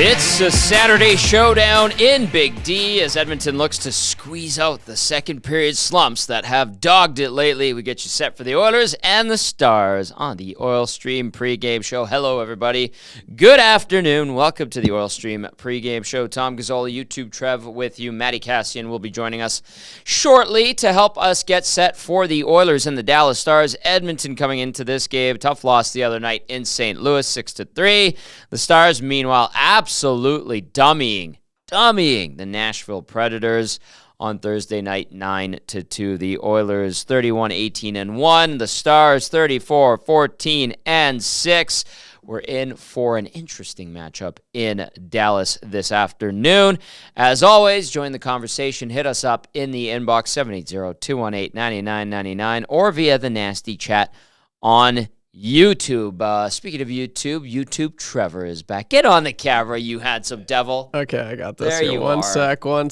It's a Saturday showdown in Big D as Edmonton looks to squeeze out the second period slumps that have dogged it lately. We get you set for the Oilers and the Stars on the Oil Stream pregame show. Hello, everybody. Good afternoon. Welcome to the Oil Stream pregame show. Tom Gazzola, YouTube Trev with you. Matt Kassian will be joining us shortly to help us get set for the Oilers and the Dallas Stars. Edmonton coming into this game. Tough loss the other night in St. Louis, 6-3. The Stars, meanwhile, absolutely dummying the Nashville Predators on Thursday night, 9-2. The Oilers 31-18-1. The Stars 34-14-6. We're in for an interesting matchup in Dallas this afternoon. As always, join the conversation. Hit us up in the inbox, 780-218-9999, or via the nasty chat on YouTube. Speaking of YouTube Trevor is back. Get on the camera, you handsome devil. Okay, I got this. There here. you One are. sec. You're And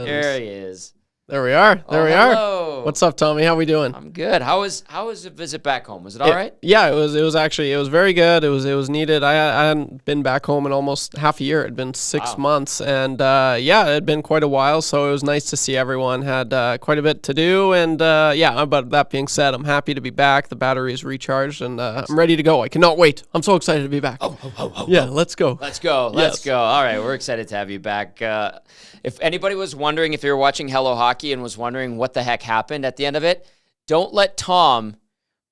there he is. There we are. Hello. What's up, Tommy? How we doing? I'm good. How was the visit back home? Was it all right? Yeah, it was very good. It was needed. I hadn't been back home in almost half a year. It'd been 6 months, and it had been quite a while. So it was nice to see everyone. Had quite a bit to do, and But that being said, I'm happy to be back. The battery is recharged, and I'm ready to go. I cannot wait. I'm so excited to be back. Yeah, let's go. Let's go. All right, we're excited to have you back. If anybody was wondering, if you were watching Hello Hockey and was wondering what the heck happened at the end of it, don't let Tom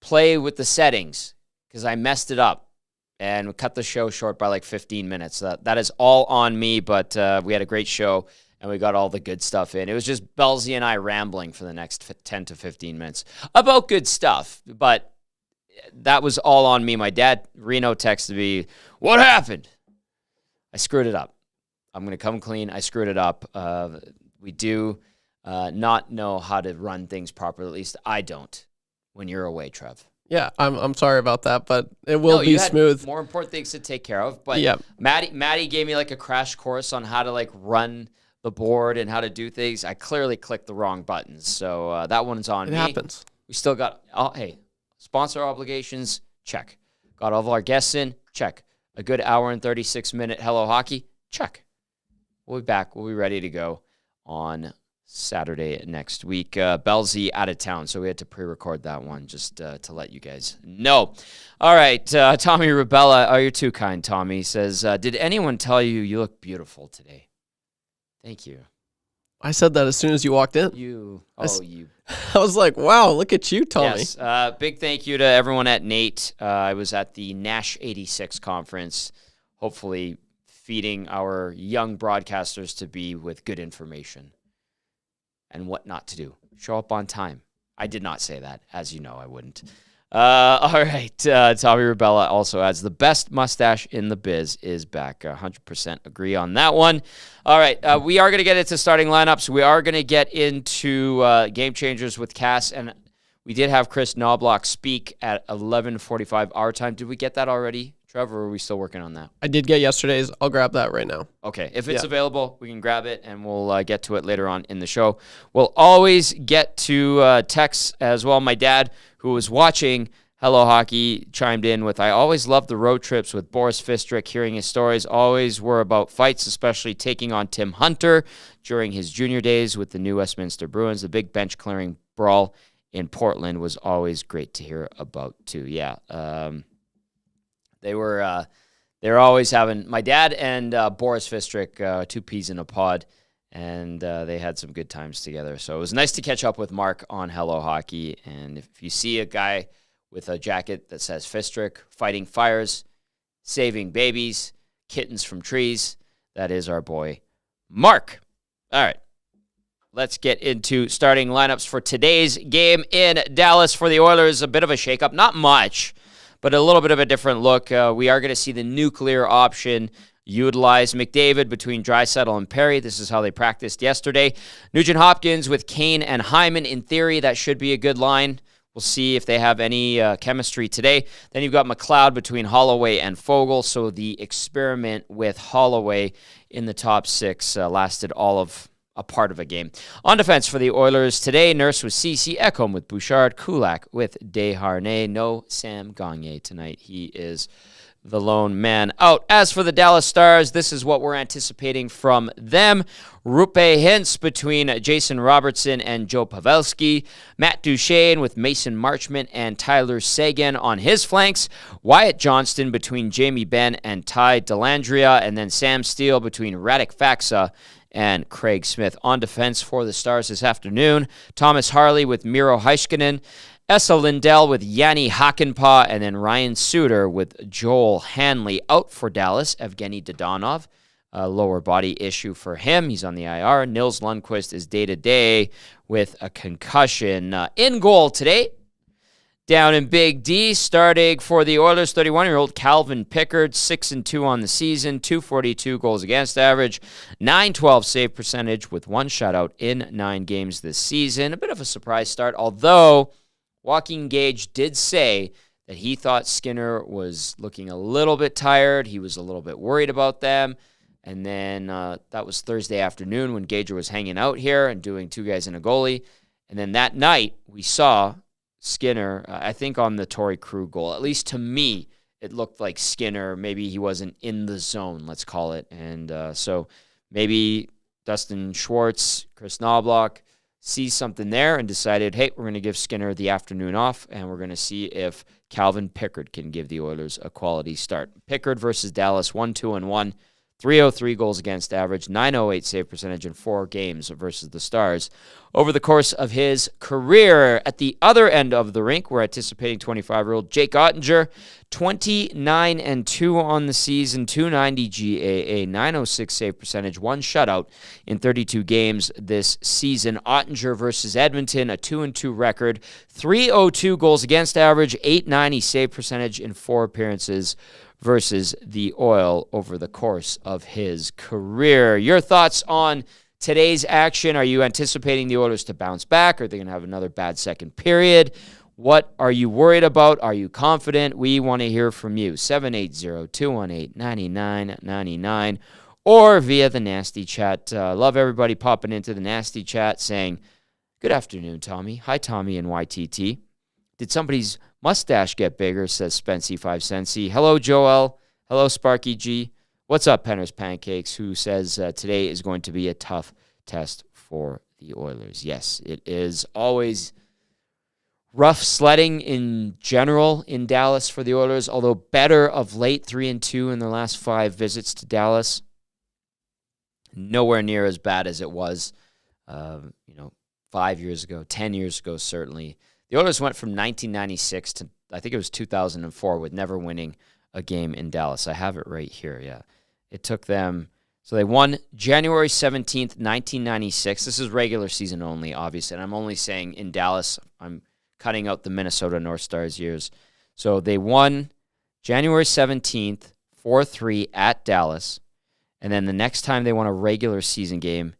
play with the settings because I messed it up and cut the show short by like 15 minutes. That is all on me, but we had a great show and we got all the good stuff in. It was just Belzy and I rambling for the next 10 to 15 minutes about good stuff, but that was all on me. My dad, Reno, texted me, "What happened?" I screwed it up. I'm going to come clean. I screwed it up. We do not know how to run things properly. At least I don't when you're away, Trev. Yeah, I'm sorry about that, but it will be smooth. More important things to take care of. But yeah. Maddie gave me like a crash course on how to like run the board and how to do things. I clearly clicked the wrong buttons. So that one's on me. It happens. We still got, sponsor obligations, check. Got all of our guests in, check. A good hour and 36-minute Hello Hockey, check. We'll be back. We'll be ready to go on Saturday next week. Belzy out of town, so we had to pre-record that one just to let you guys know. All right, Tommy Rubella, you're too kind, Tommy, says, did anyone tell you you look beautiful today? Thank you. I said that as soon as you walked in. I was like, wow, look at you, Tommy. Yes, big thank you to everyone at Nate. I was at the Nash 86 conference, hopefully feeding our young broadcasters to be with good information and what not to do. Show up on time. I did not say that. As you know, I wouldn't. All right. Tommy Rubella also adds, the best mustache in the biz is back. 100% agree on that one. All right. We are going to get into starting lineups. We are going to get into game changers with Cass, and we did have Chris Knobloch speak at 11:45 our time. Did we get that already, Trevor, or are we still working on that? I did get yesterday's. I'll grab that right now. Okay. If it's available, we can grab it, and we'll get to it later on in the show. We'll always get to texts as well. My dad, who was watching Hello Hockey, chimed in with, I always loved the road trips with Boris Fistrick. Hearing his stories always were about fights, especially taking on Tim Hunter during his junior days with the new Westminster Bruins. The big bench clearing brawl in Portland was always great to hear about, too. Yeah. They were always having, my dad and Boris Fistrick, two peas in a pod, and they had some good times together. So it was nice to catch up with Mark on Hello Hockey. And if you see a guy with a jacket that says Fistrick, fighting fires, saving babies, kittens from trees, that is our boy Mark. All right. Let's get into starting lineups for today's game in Dallas for the Oilers. A bit of a shakeup, not much, but a little bit of a different look. We are going to see the nuclear option utilize. McDavid between Draisaitl and Perry. This is how they practiced yesterday. Nugent Hopkins with Kane and Hyman. In theory, that should be a good line. We'll We'll see if they have any chemistry today. Then you've got McLeod between Holloway and Foegele. So the experiment with Holloway in the top 6 lasted all of a part of a game. On defense for the Oilers today, Nurse with Ceci, Ekholm with Bouchard, Kulak with Desharnais. No Sam Gagner tonight. He is the lone man out. As for the Dallas Stars, this is what we're anticipating from them. Rupe Hintz between Jason Robertson and Joe Pavelski. Matt Duchene with Mason Marchment and Tyler Seguin on his flanks. Wyatt Johnston between Jamie Benn and Ty Dellandrea. And then Sam Steele between Radek Faksa and Craig Smith. On defense for the Stars this afternoon, Thomas Harley with Miro Heiskanen, Esa Lindell with Yanni Hakanpää, and then Ryan Suter with Joel Hanley. Out for Dallas, Evgeny Dodonov. A lower body issue for him. He's on the IR. Nils Lundqvist is day-to-day with a concussion. In goal today, down in Big D, starting for the Oilers, 31-year-old Calvin Pickard, 6-2 on the season, 242 goals against average, 912 save percentage with 1 shutout in 9 games this season. A bit of a surprise start, although Joaquin Gage did say that he thought Skinner was looking a little bit tired. He was a little bit worried about them. And then that was Thursday afternoon when Gager was hanging out here and doing 2 guys and a goalie. And then that night, we saw Skinner, I think on the Torrey Krug goal. At least to me, it looked like Skinner. Maybe he wasn't in the zone, let's call it. And so maybe Dustin Schwartz, Chris Knobloch sees something there and decided, hey, we're going to give Skinner the afternoon off, and we're going to see if Calvin Pickard can give the Oilers a quality start. Pickard versus Dallas, 1-2-1. 303 goals against average, 908 save percentage in 4 games versus the Stars. Over the course of his career, at the other end of the rink, we're anticipating 25-year-old Jake Ottinger, 29-2 on the season, 290 GAA, 906 save percentage, 1 shutout in 32 games this season. Ottinger versus Edmonton, a 2-2 record, 302 goals against average, 890 save percentage in 4 appearances versus the Oil over the course of his career. Your thoughts on today's action? Are you anticipating the Oilers to bounce back? Are they going to have another bad second period? What are you worried about? Are you confident? We want to hear from you. 780-218-9999 or via the Nasty Chat. Love everybody popping into the Nasty Chat saying, good afternoon, Tommy. Hi, Tommy and YTT. Did somebody's mustache get bigger, says Spency5Centsy. Hello, Joel. Hello, Sparky G. What's up, Penner's Pancakes, who says today is going to be a tough test for the Oilers. Yes, it is always rough sledding in general in Dallas for the Oilers, although better of late, 3-2 in their last 5 visits to Dallas. Nowhere near as bad as it was, 5 years ago, 10 years ago, certainly. The Oilers went from 1996 to, I think it was 2004, with never winning a game in Dallas. I have it right here, yeah. It took them, so they won January 17th, 1996. This is regular season only, obviously, and I'm only saying in Dallas. I'm cutting out the Minnesota North Stars years. So they won January 17th, 4-3 at Dallas, and then the next time they won a regular season game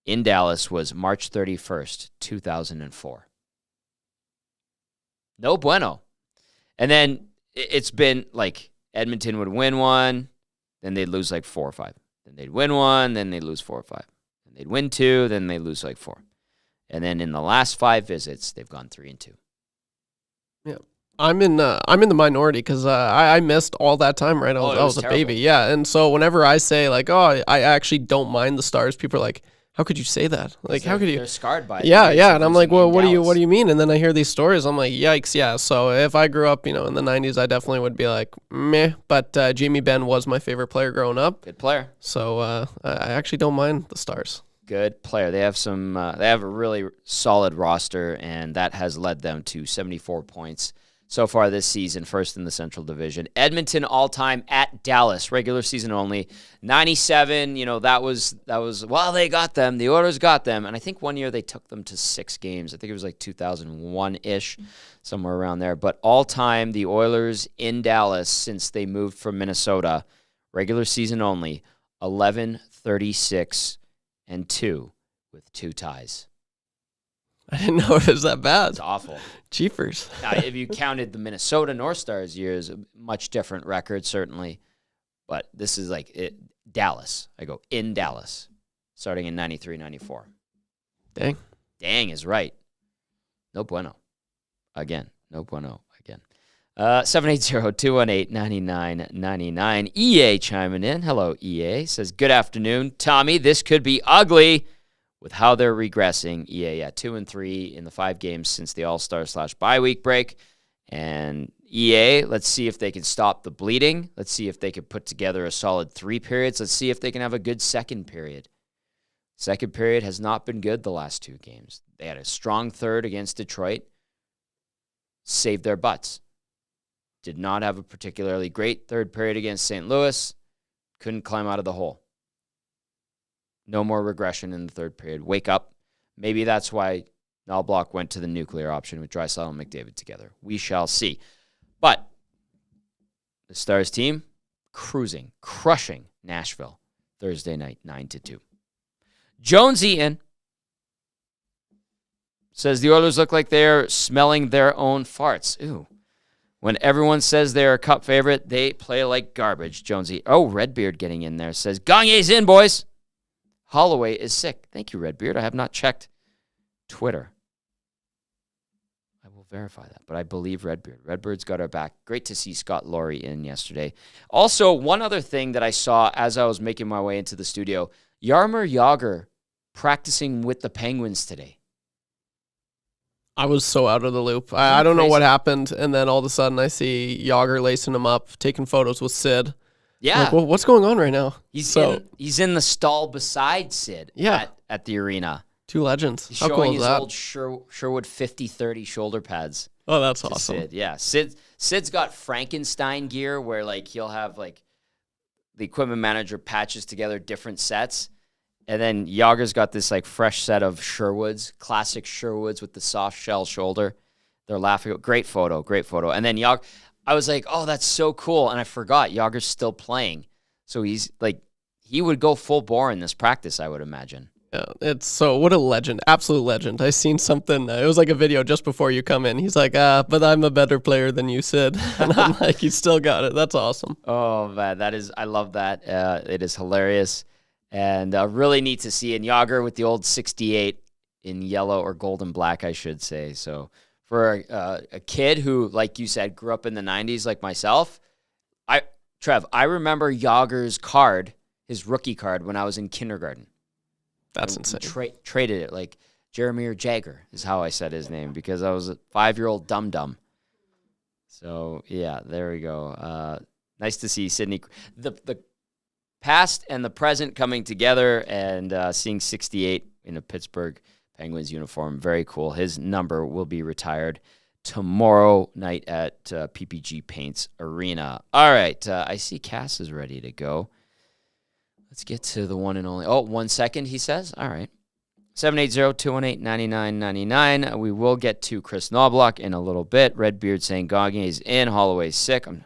in Dallas was March 31st, 2004. No bueno. And then it's been like Edmonton would win one, then they'd lose like 4 or 5. Then they'd win one, then they'd lose 4 or 5. Then they'd win 2, then they'd lose like 4. And then in the last 5 visits, they've gone 3-2. Yeah. I'm in the minority because I missed all that time, right? I was a terrible. baby. Yeah. And so whenever I say like, oh, I actually don't mind the Stars, people are like, how could you say that? Like, how could you? They're scarred by it. Yeah, yeah. And I'm like, well, what do you mean? And then I hear these stories. I'm like, yikes, yeah. So if I grew up, in the 90s, I definitely would be like, meh. But Jamie Benn was my favorite player growing up. Good player. So I actually don't mind the Stars. Good player. They have some. They have a really solid roster, and that has led them to 74 points so far this season, first in the Central Division. Edmonton all-time at Dallas, regular season only, 97. That was. Well, they got them. The Oilers got them, and I think one year they took them to 6 games. I think it was like 2001-ish, somewhere around there. But all-time, the Oilers in Dallas since they moved from Minnesota, regular season only, 11-36-2 with 2 ties. I didn't know it was that bad. It's awful. Jeepers. Now, if you counted the Minnesota North Stars years, a much different record, certainly. But this is like Dallas. I go in Dallas, starting in 93, 94. Dang. Dang is right. No bueno. Again. No bueno. Again. 780-218-9999. EA chiming in. Hello, EA. Says, good afternoon. Tommy, this could be ugly with how they're regressing. EA at 2-3 in the 5 games since the All-Star / bye week break. And EA, let's see if they can stop the bleeding. Let's see if they can put together a solid 3 periods. Let's see if they can have a good second period. Second period has not been good the last 2 games. They had a strong third against Detroit. Saved their butts. Did not have a particularly great third period against St. Louis. Couldn't climb out of the hole. No more regression in the third period. Wake up. Maybe that's why Knoblauch went to the nuclear option with Draisaitl and McDavid together. We shall see. But the Stars team cruising, crushing Nashville Thursday night, 9-2. Jonesy in. Says the Oilers look like they're smelling their own farts. Ooh. When everyone says they're a cup favorite, they play like garbage, Jonesy. Oh, Redbeard getting in there. Says, Gagne's in, boys. Holloway is sick. Thank you, Redbeard. I have not checked Twitter. I will verify that, but I believe Redbeard. Redbeard's got our back. Great to see Scott Laurie in yesterday. Also, one other thing that I saw as I was making my way into the studio, Jaromir Jagr practicing with the Penguins today. I was so out of the loop. I don't know what happened, and then all of a sudden I see Jagr lacing him up, taking photos with Sid. Yeah. Like, well, what's going on right now? He's in the stall beside Sid at the arena. 2 legends. He's How showing cool is his that? old Sherwood 50-30 shoulder pads. Oh, that's awesome. Sid. Yeah. Sid's got Frankenstein gear where like he'll have like the equipment manager patches together different sets. And then Jagr's got this like fresh set of Sherwoods, classic Sherwoods with the soft shell shoulder. They're laughing. Great photo. And then Jagr, I was like, oh, that's so cool. And I forgot Jagr's still playing. So he's like, he would go full bore in this practice, I would imagine. Yeah, what a legend. Absolute legend. I seen something. It was like a video just before you come in. He's like, but I'm a better player than you, Sid. And I'm like, he's still got it. That's awesome. Oh, man. I love that. It is hilarious. And really neat to see. And Jagr with the old 68 in yellow or gold and black, I should say. So for a kid who, like you said, grew up in the 90s like myself, I remember Jagr's card, his rookie card, when I was in kindergarten. That's insane. Traded it like Jaromir Jagr is how I said his name because I was a 5-year-old dum-dum. So, yeah, there we go. Nice to see Sidney. The past and the present coming together and seeing 68 in a Pittsburgh Penguins uniform. Very cool. His number will be retired tomorrow night at PPG Paints Arena. All right. I see Cass is ready to go. Let's get to the one and only. Oh, 1 second, he says. All right. 780-218-9999. We will get to Chris Knoblauch in a little bit. Redbeard saying Gagne is in. Holloway's sick. I'm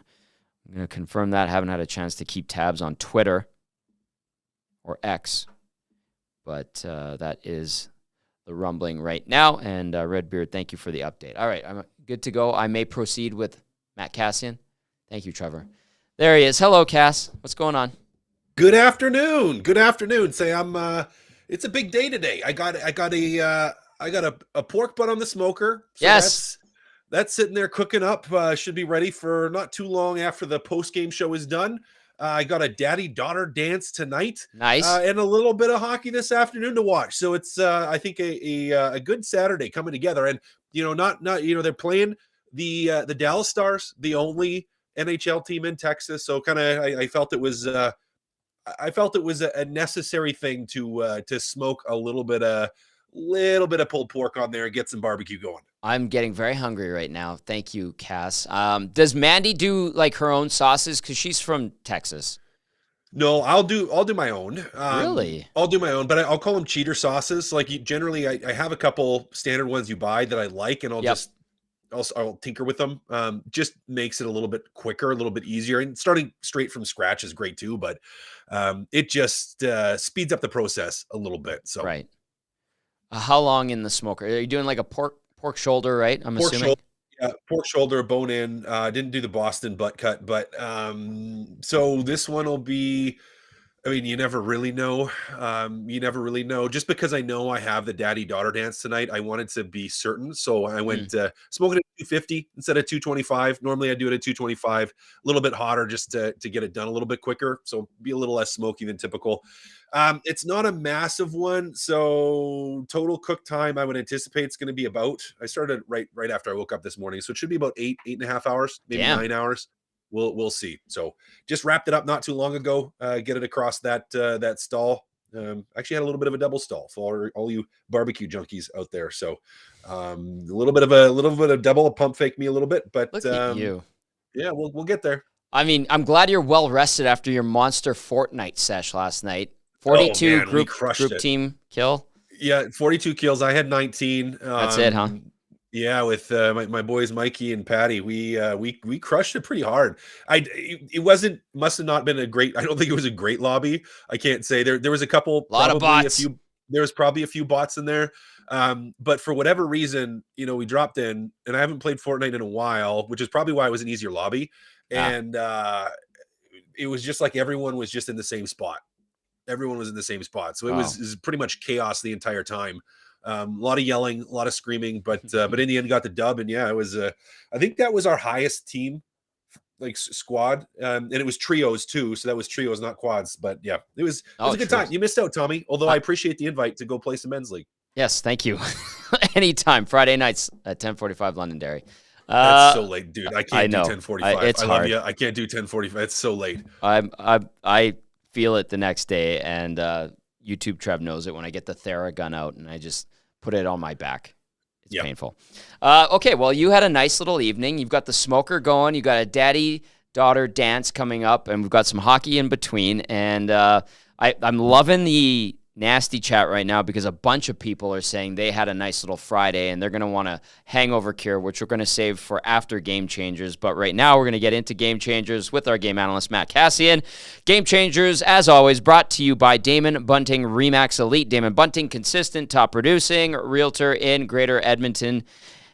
going to confirm that. I haven't had a chance to keep tabs on Twitter or X. But that is the rumbling right now. And Redbeard, thank you for the update. All right, I'm good to go. I may proceed with Matt Kassian. Thank you, Trevor. There he is. Hello, Cass. What's going on? Good afternoon. Say it's a big day today. I got a pork butt on the smoker. So yes. That's sitting there cooking up. Should be ready for not too long after the post-game show is done. I got a daddy-daughter dance tonight. Nice. And a little bit of hockey this afternoon to watch. So it's I think a good Saturday coming together. And they're playing the Dallas Stars, the only NHL team in Texas. So kind of I felt it was a necessary thing to smoke a little bit of pulled pork on there and get some barbecue going. I'm getting very hungry right now. Thank you, Cass. Does Mandy do like her own sauces? Because she's from Texas. No, I'll do my own. Really? I'll do my own, but I'll call them cheater sauces. Like generally, I have a couple standard ones you buy that I like, and I'll tinker with them. Just makes it a little bit quicker, a little bit easier. And starting straight from scratch is great too, but it just speeds up the process a little bit. So right. How long in the smoker? Are you doing like a pork shoulder, right? I'm Pork assuming. shoulder, yeah, pork shoulder, bone in. Didn't do the Boston butt cut, but so this one will be. I mean, you never really know. You never really know. Just because I know I have the daddy-daughter dance tonight, I wanted to be certain. So I went smoking at 250 instead of 225. Normally I do it at 225, a little bit hotter just to get it done a little bit quicker. So be a little less smoky than typical. It's not a massive one. So total cook time, I would anticipate it's going to be about, I started right after I woke up this morning. So it should be about 8.5 hours, maybe Damn. 9 hours. We'll see. So just wrapped it up not too long ago. Get it across that stall. Actually had a little bit of a double stall for all you barbecue junkies out there. So a little bit of double pump fake me a little bit, but Look at you. Yeah, we'll get there. I mean, I'm glad you're well rested after your monster Fortnite sesh last night. 42 group team kill. Yeah, 42 kills. I had 19. That's it, huh? Yeah, with my boys Mikey and Patty, we crushed it pretty hard. It must have not been a great. I don't think it was a great lobby. I can't say there was a lot of bots. There was probably a few bots in there, but for whatever reason, we dropped in, and I haven't played Fortnite in a while, which is probably why it was an easier lobby, and it was just like everyone was just in the same spot. Everyone was in the same spot, so it was pretty much chaos the entire time. A lot of yelling, a lot of screaming, but in the end got the dub. And yeah, it was I think that was our highest team, like squad, and it was trios too, so that was trios, not quads. But yeah, it was a good time. You missed out, Tommy, although I appreciate the invite to go play some men's league. Yes, thank you. Anytime. Friday nights at 10:45 Londonderry. That's so late, dude. I can't do 10:45. It's hard. Love you. I can't do 10:45. It's so late. I feel it the next day, and YouTube Trev knows it when I get the Theragun out and I just put it on my back. It's painful. Okay, well, you had a nice little evening. You've got the smoker going. You got a daddy-daughter dance coming up, and we've got some hockey in between. And I'm loving the nasty chat right now because a bunch of people are saying they had a nice little Friday, and they're going to want a hangover cure, which we're going to save for after Game Changers. But right now, we're going to get into Game Changers with our game analyst, Matt Kassian. Game Changers, as always, brought to you by Damon Bunting RE/MAX Elite. Damon Bunting, consistent, top-producing realtor in Greater Edmonton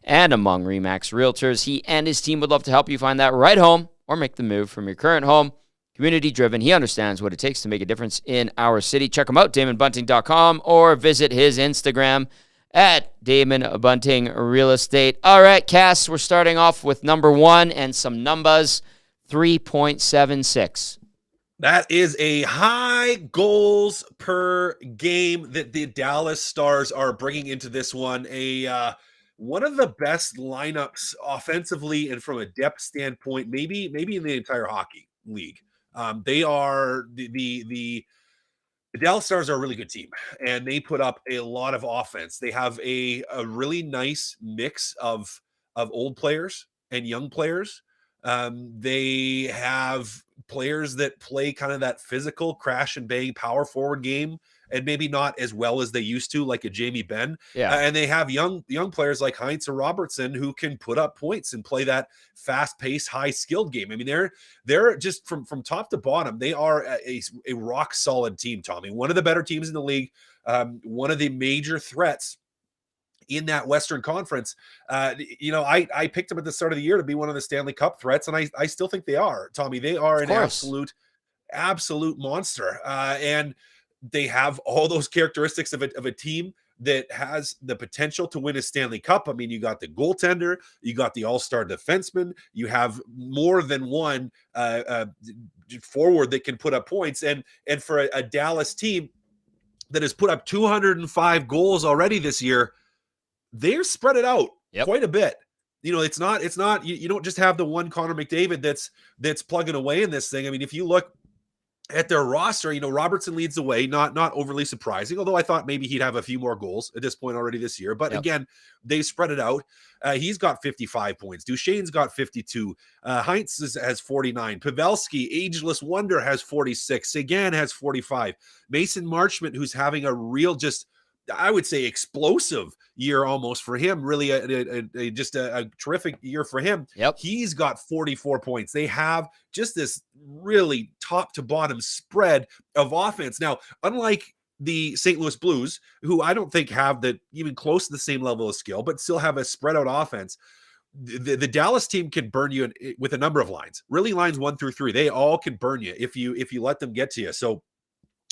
and among RE/MAX realtors. He and his team would love to help you find that right home or make the move from your current home. Community-driven. He understands what it takes to make a difference in our city. Check him out, DamonBunting.com, or visit his Instagram at Damon Bunting Real Estate. All right, Cass, we're starting off with number one and some numbers, 3.76. That is a high goals per game that the Dallas Stars are bringing into this one. One of the best lineups offensively and from a depth standpoint, maybe in the entire hockey league. They are the Dallas Stars are a really good team, and they put up a lot of offense. They have a really nice mix of old players and young players. They have players that play kind of that physical crash and bang power forward game, and maybe not as well as they used to, like a Jamie Benn. And they have young players like Heinz or Robertson who can put up points and play that fast-paced, high-skilled game. I mean, they're just from top to bottom, they are a rock-solid team, Tommy. One of the better teams in the league, one of the major threats in that Western Conference. I picked them at the start of the year to be one of the Stanley Cup threats, and I still think they are, Tommy. They are an absolute monster. And they have all those characteristics of a team that has the potential to win a Stanley Cup. I mean, you got the goaltender, you got the all-star defenseman, you have more than one forward that can put up points. And for a Dallas team that has put up 205 goals already this year, they're spread it out quite a bit. It's not, you don't just have the one Connor McDavid that's plugging away in this thing. I mean, if you look at their roster, Robertson leads the way, not overly surprising, although I thought maybe he'd have a few more goals at this point already this year. But again, they spread it out. He's got 55 points. Duchesne's got 52. Heinz has 49. Pavelski, ageless wonder, has 46. Sagan has 45. Mason Marchment, who's having a real I would say explosive year almost for him. Really a terrific year for him. He's got 44 points. They have just this really top to bottom spread of offense. Now, unlike the St. Louis Blues, who I don't think have even close to the same level of skill, but still have a spread out offense. The Dallas team can burn you with a number of lines, really lines 1 through 3. They all can burn you if you let them get to you. So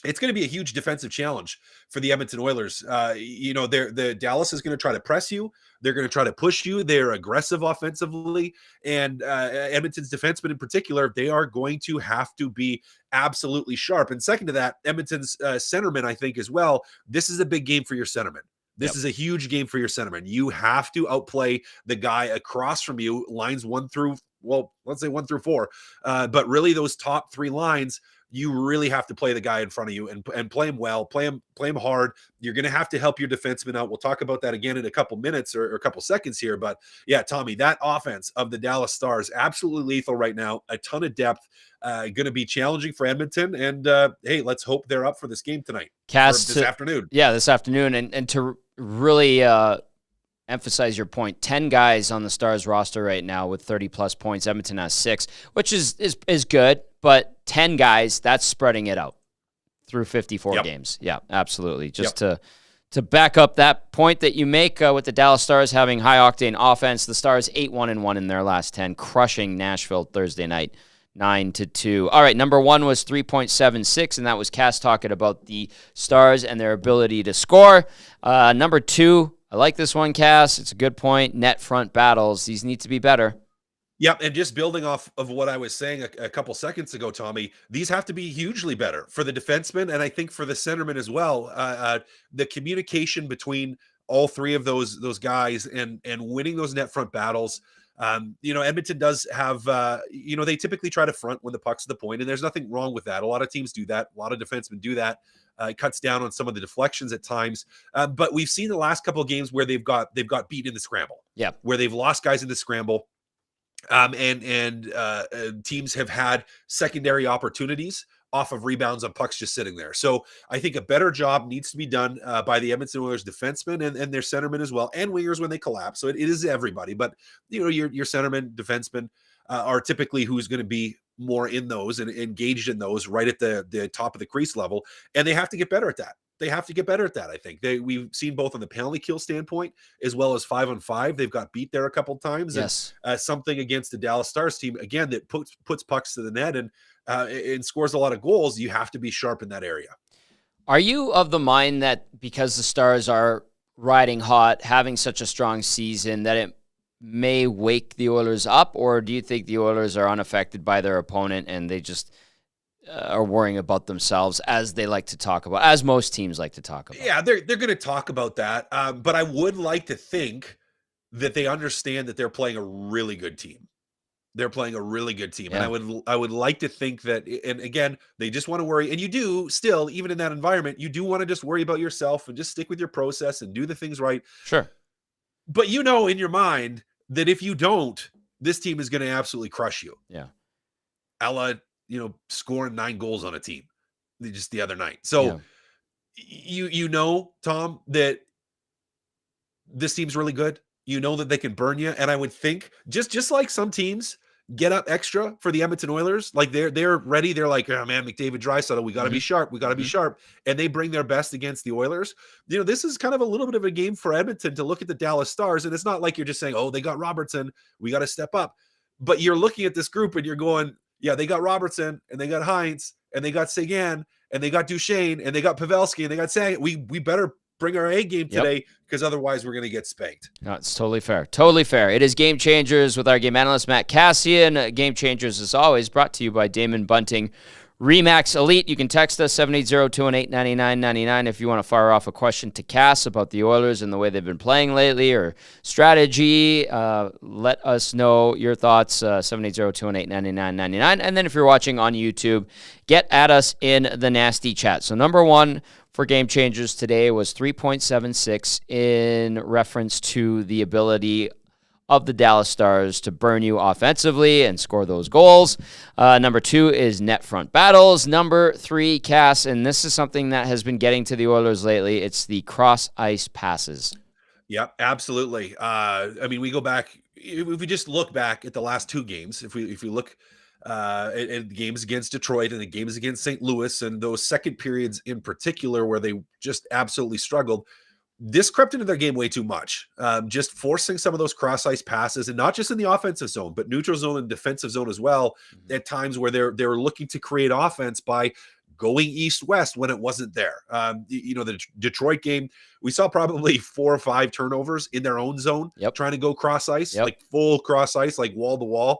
it's going to be a huge defensive challenge for the Edmonton Oilers. The Dallas is going to try to press you. They're going to try to push you. They're aggressive offensively, and Edmonton's defensemen in particular, they are going to have to be absolutely sharp. And second to that, Edmonton's centerman, I think as well. This is a big game for your centerman. This is a huge game for your centerman. You have to outplay the guy across from you, lines 1 through, well, let's say 1 through 4. But really those top 3 lines, you really have to play the guy in front of you and play him well, play him hard. You're going to have to help your defenseman out. We'll talk about that again in a couple minutes or a couple seconds here. But yeah, Tommy, that offense of the Dallas Stars, absolutely lethal right now. A ton of depth, going to be challenging for Edmonton. And hey, let's hope they're up for this game tonight. This afternoon. Yeah, this afternoon. And to really emphasize your point, 10 guys on the Stars roster right now with 30-plus points. Edmonton has 6, which is good. But 10 guys, that's spreading it out through 54 games. Yeah, absolutely. Just to back up that point that you make with the Dallas Stars having high-octane offense, the Stars 8-1-1 in their last 10, crushing Nashville Thursday night, 9-2. All right, number 1 was 3.76, and that was Cass talking about the Stars and their ability to score. Number 2, I like this one, Cass. It's a good point. Net front battles. These need to be better. Yep, and just building off of what I was saying a couple seconds ago, Tommy, these have to be hugely better for the defensemen, and I think for the centerman as well. The communication between all 3 of those guys and winning those net front battles. Edmonton does have, they typically try to front when the puck's at the point, and there's nothing wrong with that. A lot of teams do that. A lot of defensemen do that. It cuts down on some of the deflections at times. But we've seen the last couple of games where they've got beat in the scramble. Yeah, where they've lost guys in the scramble. Teams have had secondary opportunities off of rebounds on pucks just sitting there. So I think a better job needs to be done by the Edmonton Oilers defensemen and their centermen as well, and wingers when they collapse. So it is everybody, but your centermen, defensemen are typically who's going to be more in those and engaged in those right at the top of the crease level, and they have to get better at that. I think we've seen both on the penalty kill standpoint as well as 5-on-5. They've got beat there a couple of times. Yes. And something against the Dallas Stars team, again, that puts pucks to the net and scores a lot of goals. You have to be sharp in that area. Are you of the mind that because the Stars are riding hot, having such a strong season, that it may wake the Oilers up? Or do you think the Oilers are unaffected by their opponent and they just are worrying about themselves, as they like to talk about, as most teams like to talk about? Yeah, they're going to talk about that. But I would like to think that they understand that they're playing a really good team. They're playing a really good team. Yeah. And I would like to think that, and again, they just want to worry. And you do still, even in that environment, you do want to just worry about yourself and just stick with your process and do the things right. Sure. But you know in your mind that if you don't, this team is going to absolutely crush you. Yeah. Scoring 9 goals on a team just the other night. So you know, Tom, that this team's really good. You know that they can burn you. And I would think just like some teams get up extra for the Edmonton Oilers, like they're ready. They're like, oh man, McDavid, Draisaitl, we got to be sharp. We got to be sharp. And they bring their best against the Oilers. This is kind of a little bit of a game for Edmonton to look at the Dallas Stars. And it's not like you're just saying, oh, they got Robertson, we got to step up. But you're looking at this group and you're going, yeah, they got Robertson and they got Hines and they got Seguin and they got Duchesne and they got Pavelski and they got Sagan. We better bring our A game today because otherwise we're going to get spanked. No, it's totally fair. Totally fair. It is Game Changers with our game analyst, Matt Kassian. Game Changers, as always, brought to you by Damon Bunting Remax Elite. You can text us 780-218-9999 if you want to fire off a question to Cass about the Oilers and the way they've been playing lately or strategy. Let us know your thoughts, 780-218-9999. And then if you're watching on YouTube, get at us in the nasty chat. So number 1 for Game Changers today was 3.76 in reference to the ability of the Dallas Stars to burn you offensively and score those goals. Number 2 is net front battles. Number 3, Cass, and this is something that has been getting to the Oilers lately. It's the cross-ice passes. Yep, absolutely. We go back, if we just look back at the last 2 games, if we look and games against Detroit and the games against St. Louis and those second periods in particular where they just absolutely struggled. This crept into their game way too much, just forcing some of those cross ice passes, and not just in the offensive zone, but neutral zone and defensive zone as well. At times where they're looking to create offense by going east-west when it wasn't there. The Detroit game, we saw probably 4 or 5 turnovers in their own zone, trying to go cross ice, like full cross ice, like wall to wall.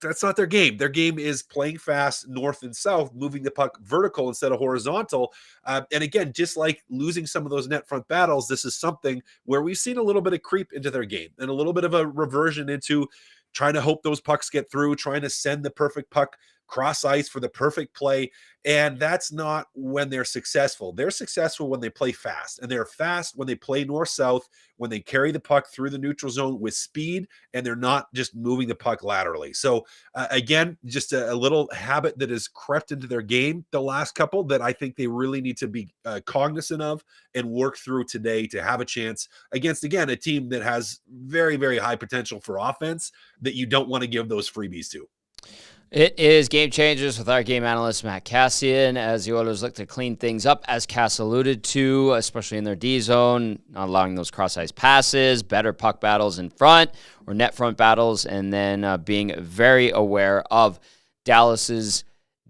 That's not their game. Their game is playing fast north and south, moving the puck vertical instead of horizontal. And again, just like losing some of those net front battles, this is something where we've seen a little bit of creep into their game and a little bit of a reversion into trying to hope those pucks get through, trying to send the perfect puck cross ice for the perfect play. And that's not when they're successful. They're successful when they play fast, and they're fast when they play north-south, when they carry the puck through the neutral zone with speed, and they're not just moving the puck laterally. So again, just a little habit that has crept into their game the last couple that I think they really need to be cognizant of and work through today to have a chance against, again, a team that has very, very high potential for offense that you don't want to give those freebies to. It is Game Changers with our game analyst, Matt Kassian, as the Oilers look to clean things up, as Cass alluded to, especially in their D zone, not allowing those cross-ice passes, better puck battles in front or net front battles, and then being very aware of Dallas's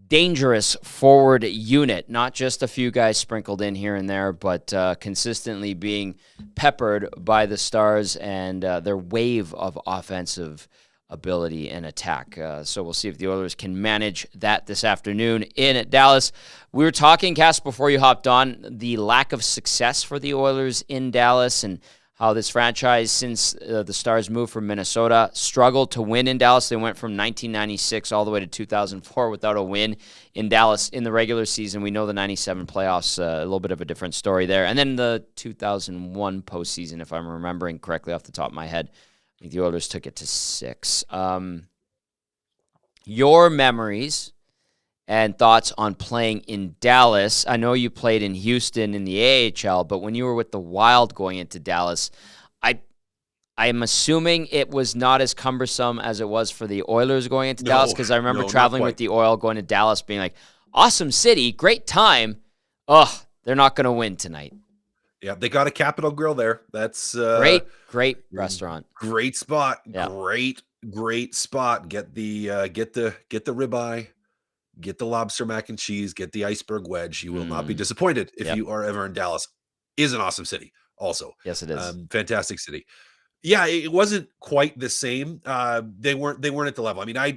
dangerous forward unit, not just a few guys sprinkled in here and there, but consistently being peppered by the Stars and their wave of offensive ability and attack. So we'll see if the Oilers can manage that this afternoon in Dallas. We were talking, Cass, before you hopped on, the lack of success for the Oilers in Dallas and how this franchise, since the Stars moved from Minnesota, struggled to win in Dallas. They went from 1996 all the way to 2004 without a win in Dallas in the regular season. We know the 97 playoffs, a little bit of a different story there. And then the 2001 postseason, if I'm remembering correctly off the top of my head, I think the Oilers took it to 6. Your memories and thoughts on playing in Dallas. I know you played in Houston in the AHL, but when you were with the Wild going into Dallas, I'm assuming it was not as cumbersome as it was for the Oilers going into Dallas, because I remember traveling with the Oil going to Dallas being like, awesome city, great time. Ugh, they're not going to win tonight. Yeah, they got a Capitol Grill there. That's great restaurant. Great spot. Yeah. Great spot. Get the ribeye, get the lobster mac and cheese, get the iceberg wedge. You will not be disappointed if you are ever in Dallas. Is an awesome city also. Yes, it is. Fantastic city. Yeah, it wasn't quite the same. They weren't at the level. I mean, I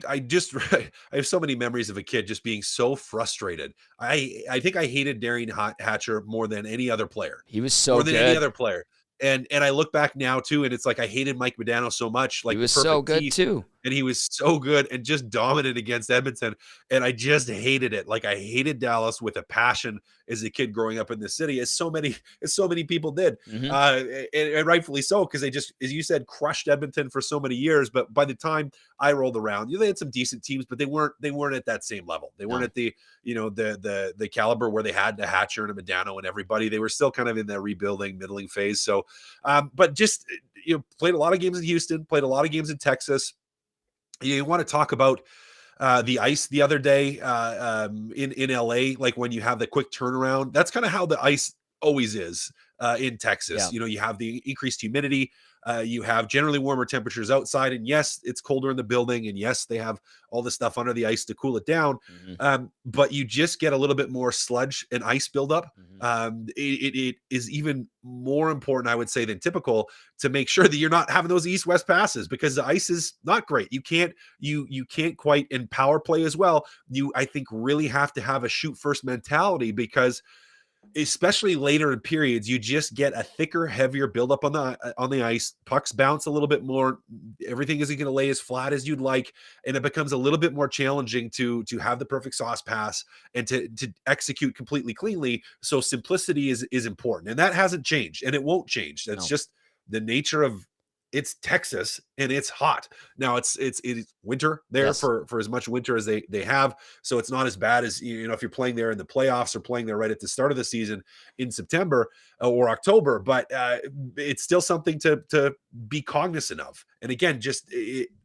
have so many memories of a kid just being so frustrated. I think I hated Darian Hatcher more than any other player. He was so more good. than any other player. And I look back now too, and it's like I hated Mike Modano so much. Like, he was so good too. And he was so good and just dominant against Edmonton. And I just hated it. Like, I hated Dallas with a passion as a kid growing up in the city, as so many people did. And rightfully so, because they just, as you said, crushed Edmonton for so many years. But by the time I rolled around, they had some decent teams, but they weren't at that same level. They weren't at the the caliber where they had the Hatcher and a Modano and everybody. They were still kind of in that rebuilding, middling phase. So, but just played a lot of games in Houston, played a lot of games in Texas. You want to talk about the ice the other day in LA, like when you have the quick turnaround. That's kind of how the ice always is in Texas. Yeah. You have the increased humidity. You have generally warmer temperatures outside, and yes, it's colder in the building, and yes, they have all the stuff under the ice to cool it down. But you just get a little bit more sludge and ice buildup. It is even more important, I would say, than typical to make sure that you're not having those east-west passes, because the ice is not great. You can't quite, in power play as well. I think, really have to have a shoot first mentality, because especially later in periods, you just get a thicker, heavier buildup on the ice. Pucks bounce a little bit more. Everything isn't going to lay as flat as you'd like, and it becomes a little bit more challenging to have the perfect sauce pass and to execute completely cleanly. So simplicity is important, and that hasn't changed, and it won't change. That's just the nature of it's Texas and it's hot. Now it's winter there Yes. for as much winter as they have. So it's not as bad as, if you're playing there in the playoffs or playing there right at the start of the season in September or October, but it's still something to be cognizant of. And again,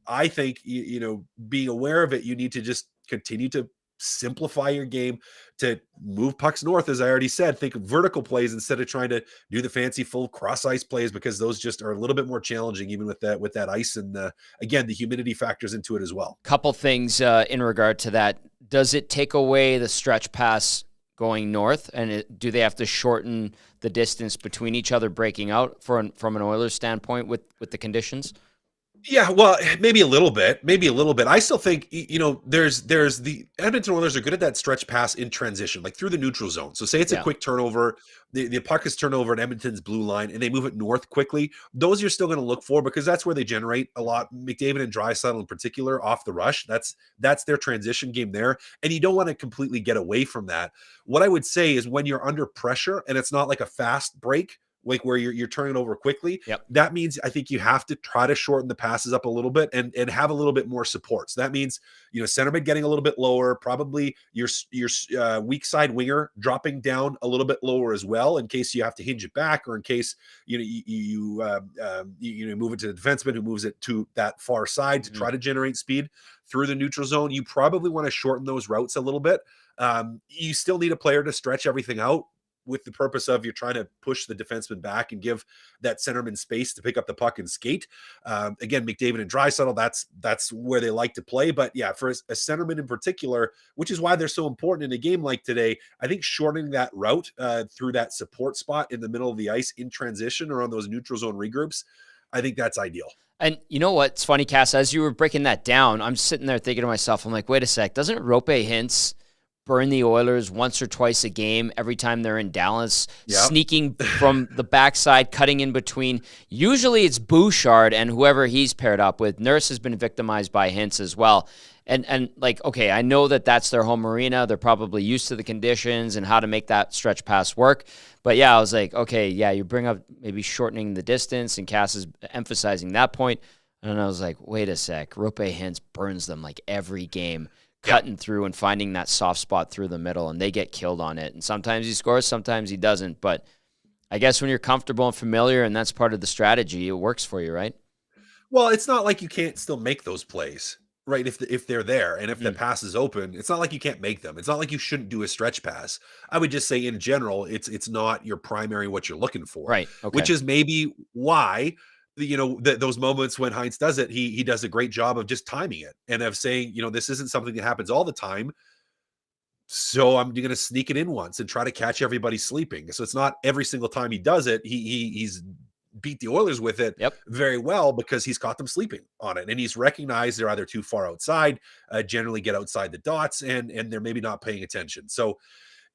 I think, being aware of it, you need to just continue to simplify your game, to move pucks north. As I already said, think of vertical plays instead of trying to do the fancy full cross ice plays, because those just are a little bit more challenging, even with that ice. And again, the humidity factors into it as well. Couple things in regard to that. Does it take away the stretch pass going north, and do they have to shorten the distance between each other breaking out from an Oilers standpoint with the conditions? Yeah, well, maybe a little bit. I still think, there's the Edmonton Oilers are good at that stretch pass in transition, like through the neutral zone. So say it's a quick turnover, the puck is turned over at Edmonton's blue line, and they move it north quickly. Those you're still going to look for, because that's where they generate a lot. McDavid and Draisaitl in particular off the rush. That's their transition game there, and you don't want to completely get away from that. What I would say is, when you're under pressure and it's not like a fast break, like where you're turning over quickly, that means I think you have to try to shorten the passes up a little bit and have a little bit more support. So that means, centerman getting a little bit lower, probably your weak side winger dropping down a little bit lower as well, in case you have to hinge it back, or in case you move it to the defenseman who moves it to that far side to try to generate speed through the neutral zone. You probably want to shorten those routes a little bit. You still need a player to stretch everything out, with the purpose of you're trying to push the defenseman back and give that centerman space to pick up the puck and skate. Again, McDavid and Draisaitl, that's where they like to play. But yeah, for a centerman in particular, which is why they're so important in a game like today, I think shortening that route through that support spot in the middle of the ice in transition or on those neutral zone regroups, I think that's ideal. And you know what's funny, Cass? As you were breaking that down, I'm sitting there thinking to myself, I'm like, wait a sec, doesn't Rope Hintz burn the Oilers once or twice a game every time they're in Dallas, sneaking from the backside, cutting in between? Usually it's Bouchard and whoever he's paired up with. Nurse has been victimized by Hintz as well. And like, okay, I know that's their home arena. They're probably used to the conditions and how to make that stretch pass work. But yeah, I was like, okay, yeah, you bring up maybe shortening the distance, and Cass is emphasizing that point. And I was like, wait a sec, Rope Hintz burns them like every game, cutting through and finding that soft spot through the middle, and they get killed on it. And sometimes he scores, sometimes he doesn't. But I guess when you're comfortable and familiar, and that's part of the strategy, it works for you, right? Well, it's not like you can't still make those plays, right? If they're there and if the pass is open, it's not like you can't make them. It's not like you shouldn't do a stretch pass. I would just say in general, it's not your primary what you're looking for, right? Okay. Which is maybe why those moments when Hintz does it, he does a great job of just timing it and of saying, this isn't something that happens all the time, so I'm going to sneak it in once and try to catch everybody sleeping. So it's not every single time he does it. He's beat the Oilers with it very well, because he's caught them sleeping on it, and he's recognized they're either too far outside, generally get outside the dots, and they're maybe not paying attention. So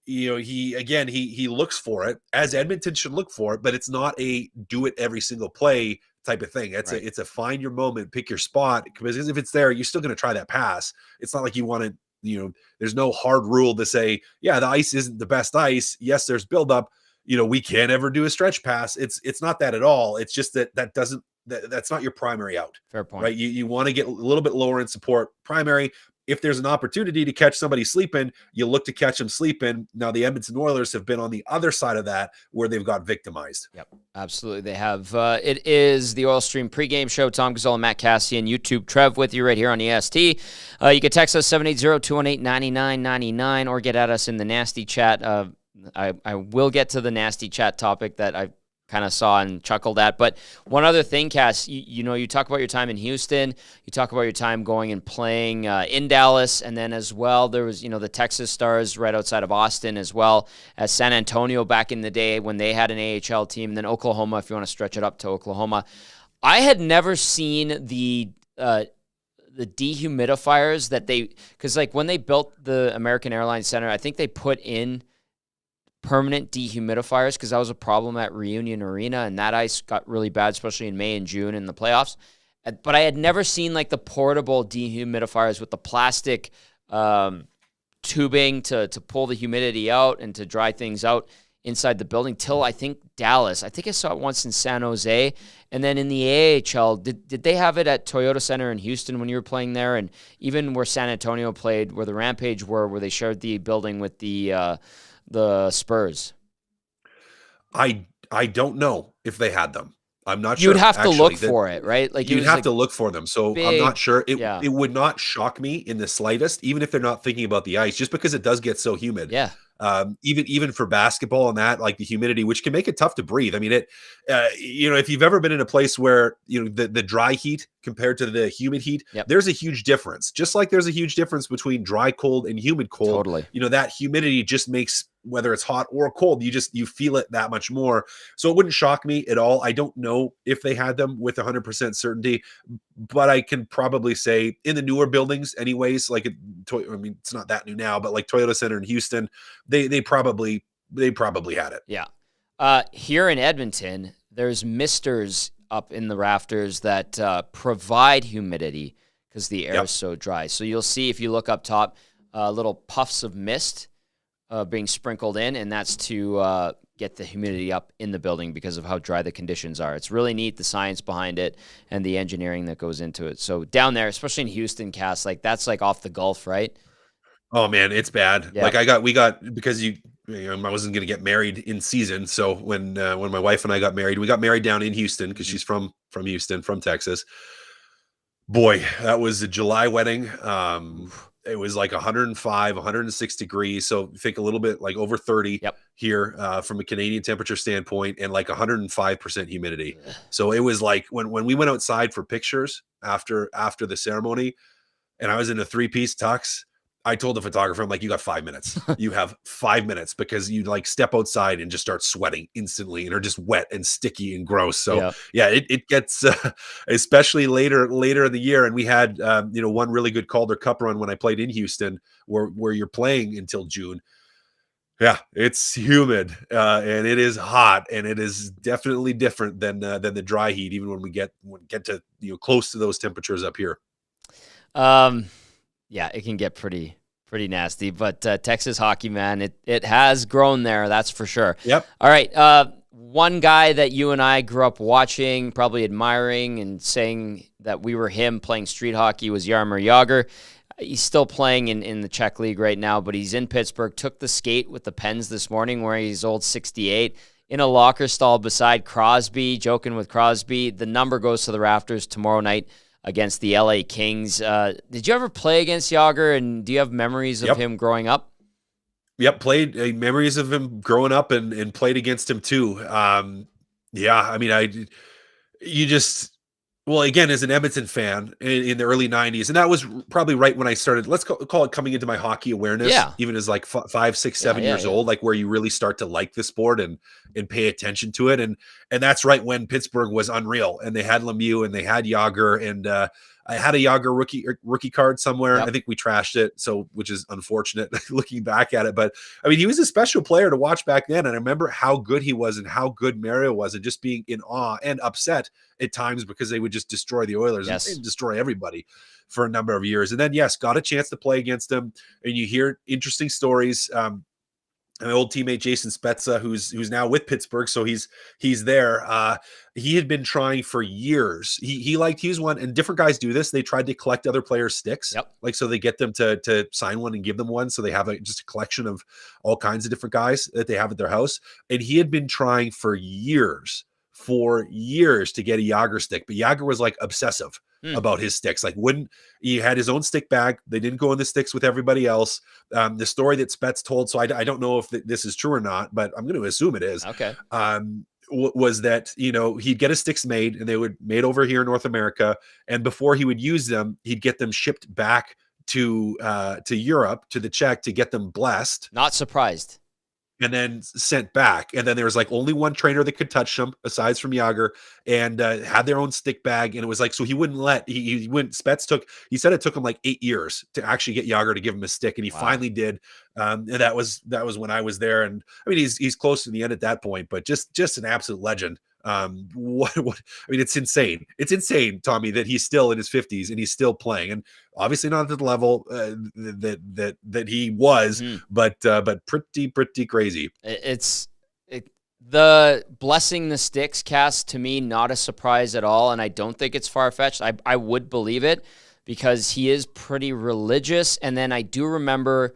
he looks for it, as Edmonton should look for it, but it's not a do it every single play type of thing. It's a find your moment, pick your spot, because if it's there, you're still going to try that pass. It's not like you want to, there's no hard rule to say, yeah, the ice isn't the best ice. Yes, there's buildup. We can't ever do a stretch pass. It's not that at all. It's just that's not your primary out. Fair point. Right? You want to get a little bit lower in support primary. If there's an opportunity to catch somebody sleeping, you look to catch them sleeping. Now, the Edmonton Oilers have been on the other side of that, where they've got victimized. Yep, absolutely. They have. It is the Oil Stream pregame show. Tom Gazzola, Matt Kassian, YouTube. Trev with you right here on EST. You can text us 780-218-9999 or get at us in the nasty chat. I will get to the nasty chat topic that I kind of saw and chuckled at. But one other thing, Cass, you talk about your time in Houston, you talk about your time going and playing in Dallas, and then as well, there was, the Texas Stars right outside of Austin, as well as San Antonio back in the day when they had an AHL team, and then Oklahoma, if you want to stretch it up to Oklahoma. I had never seen the dehumidifiers that because like when they built the American Airlines Center, I think they put in permanent dehumidifiers, because that was a problem at Reunion Arena, and that ice got really bad, especially in May and June in the playoffs. But I had never seen like the portable dehumidifiers with the plastic tubing to pull the humidity out and to dry things out inside the building till I think Dallas. I think I saw it once in San Jose. And then in the AHL, did they have it at Toyota Center in Houston when you were playing there? And even where San Antonio played, where the Rampage were, where they shared the building with the Spurs? I don't know if they had them. I'm not You'd sure. have to Actually, look for it, right? Like you'd have to look for them. So I'm not big, sure. yeah. It would not shock me in the slightest, even if they're not thinking about the ice, just because it does get so humid. Yeah. Even for basketball and that, like the humidity, which can make it tough to breathe. I mean, if you've ever been in a place where, the dry heat compared to the humid heat, Yep. there's a huge difference. Just like there's a huge difference between dry cold and humid cold. Totally. That humidity just makes, whether it's hot or cold, you feel it that much more. So it wouldn't shock me at all. I don't know if they had them with 100% certainty, but I can probably say in the newer buildings anyways, it's not that new now, but like Toyota Center in Houston, they probably had it. Yeah. Here in Edmonton, there's misters up in the rafters that provide humidity because the air is so dry. So you'll see, if you look up top, little puffs of mist being sprinkled in, and that's to get the humidity up in the building because of how dry the conditions are. It's really neat, the science behind it and the engineering that goes into it. So down there, especially in Houston, Cass, like that's like off the Gulf, right? Oh man, it's bad. Yeah. Like we got because I wasn't going to get married in season. So when my wife and I got married, we got married down in Houston because she's from Houston, from Texas. Boy, that was a July wedding. It was like 105, 106 degrees. So think a little bit like over 30 here from a Canadian temperature standpoint, and like 105% humidity. So it was like when we went outside for pictures after the ceremony, and I was in a 3-piece tux, I told the photographer, I'm like, you got 5 minutes. You have 5 minutes, because you like step outside and just start sweating instantly and are just wet and sticky and gross. So it gets, especially later in the year. And we had, one really good Calder Cup run when I played in Houston where you're playing until June. Yeah, it's humid and it is hot, and it is definitely different than the dry heat, even when we get to, close to those temperatures up here. Yeah, it can get pretty nasty, but Texas hockey, man, it has grown there, that's for sure. Yep. All right, one guy that you and I grew up watching, probably admiring, and saying that we were him playing street hockey was Jaromir Jagr. He's still playing in the Czech League right now, but he's in Pittsburgh. Took the skate with the Pens this morning, wearing his old 68 in a locker stall beside Crosby, joking with Crosby. The number goes to the rafters tomorrow night against the LA Kings. Did you ever play against Jagr, and do you have memories of him growing up? Yep, played memories of him growing up and played against him too. I mean, again, as an Edmonton fan in the early 90s, and that was probably right when I started, let's call it coming into my hockey awareness, even as like 5, 6, 7 years old, like where you really start to like the sport and pay attention to it. And that's right when Pittsburgh was unreal, and they had Lemieux and they had Jagr, and I had a Jagr rookie card somewhere. I think we trashed it, which is unfortunate looking back at it. But I mean, he was a special player to watch back then. And I remember how good he was and how good Mario was, and just being in awe and upset at times because they would just destroy the Oilers and destroy everybody for a number of years. And then, got a chance to play against him. And you hear interesting stories. My old teammate Jason Spezza, who's now with Pittsburgh, so he's there. He had been trying for years. He was one, and different guys do this. They tried to collect other players' sticks, so they get them to sign one and give them one, so they have just a collection of all kinds of different guys that they have at their house. And he had been trying for years to get a Jagr stick, but Jagr was like obsessive about his sticks. Like, he had his own stick bag. They didn't go in the sticks with everybody else. The story that Spetz told, so I don't know if this is true or not, but I'm going to assume it is. Okay. Was that, he'd get his sticks made, and they would made over here in North America. And before he would use them, he'd get them shipped back to Europe, to the Czech, to get them blessed. Not surprised. And then sent back. And then there was like only one trainer that could touch them aside from Jagr, and had their own stick bag. And it was like, so he wouldn't he wouldn't, he said it took him like 8 years to actually get Jagr to give him a stick. And he finally did. And that was when I was there. And I mean, he's close to the end at that point, but just an absolute legend. I mean, it's insane. It's insane, Tommy, that he's still in his 50s and he's still playing, and obviously not at the level that he was, but pretty crazy. It's The blessing the sticks cast, to me, not a surprise at all, and I don't think it's far-fetched. I would believe it because he is pretty religious, and then I do remember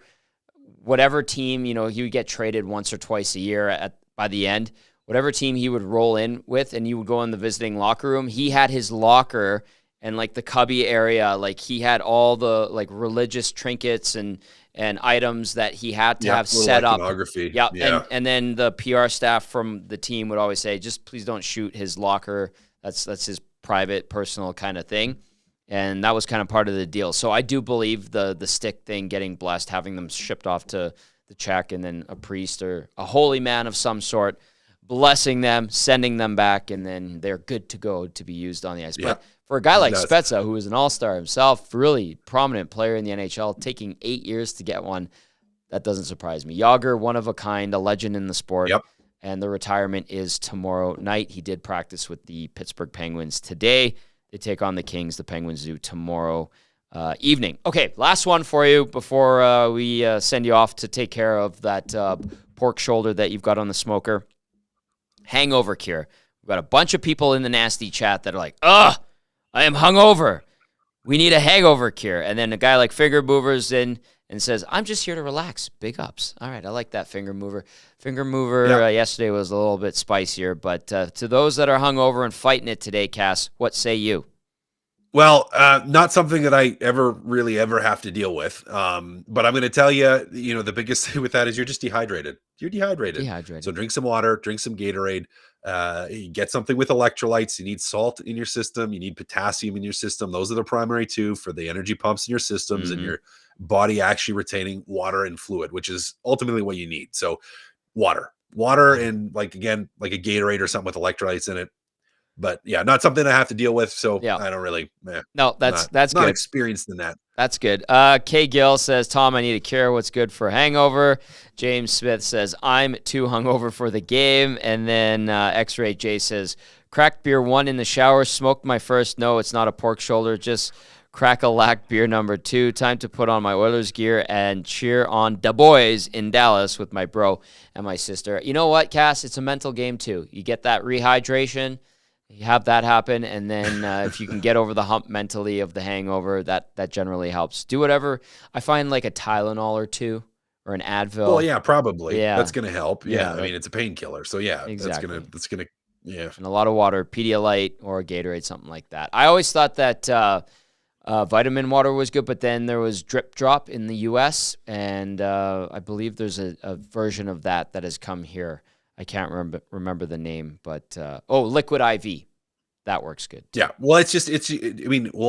whatever team, he would get traded once or twice a year by the end, whatever team he would roll in with, and you would go in the visiting locker room, he had his locker and like the cubby area, like he had all the like religious trinkets and items that he had to have set up. Yeah. And then the PR staff from the team would always say, just please don't shoot his locker. That's his private, personal kind of thing. And that was kind of part of the deal. So I do believe the stick thing, getting blessed, having them shipped off to the Czech, and then a priest or a holy man of some sort blessing them, sending them back, and then they're good to go to be used on the ice. Yeah. But for a guy like Spezza, who is an all-star himself, really prominent player in the NHL, taking 8 years to get one, that doesn't surprise me. Yager, one of a kind, a legend in the sport, and the retirement is tomorrow night. He did practice with the Pittsburgh Penguins today. They take on the Kings. The Penguins do tomorrow evening. Okay, last one for you before we send you off to take care of that pork shoulder that you've got on the smoker. Hangover cure. We've got a bunch of people in the nasty chat that are like, I am hungover. We need a hangover cure. And then a guy like Finger Mover's in and says, I'm just here to relax. Big ups. All right, I like that Finger Mover. Finger Mover yesterday was a little bit spicier, but to those that are hungover and fighting it today, Cass, what say you? Well, not something that I ever have to deal with. But I'm going to tell you, the biggest thing with that is you're just dehydrated. You're dehydrated. So drink some water, drink some Gatorade, you get something with electrolytes. You need salt in your system. You need potassium in your system. Those are the primary two for the energy pumps in your systems and your body actually retaining water and fluid, which is ultimately what you need. So water, and like a Gatorade or something with electrolytes in it. But yeah, not something I have to deal with. So I don't really. No, that's not good. Experienced in that. That's good. Kay Gill says, Tom, I need a cure. What's good for hangover? James Smith says, I'm too hungover for the game. And then X-Ray J says, cracked beer 1 in the shower. Smoked my first. No, it's not a pork shoulder. Just crack-a-lack beer number 2. Time to put on my Oilers gear and cheer on the boys in Dallas with my bro and my sister. You know what, Cass? It's a mental game too. You get that rehydration. You have that happen, and then if you can get over the hump mentally of the hangover, that generally helps. Do whatever. I find like a Tylenol or 2 or an Advil. Well, yeah, probably. Yeah. That's going to help. Yeah, I mean, it's a painkiller. So, yeah, exactly. that's going to, yeah. And a lot of water, Pedialyte or a Gatorade, something like that. I always thought that vitamin water was good, but then there was Drip Drop in the U.S., and I believe there's a version of that has come here. I can't remember the name, but Liquid IV. That works good too. Yeah. Well,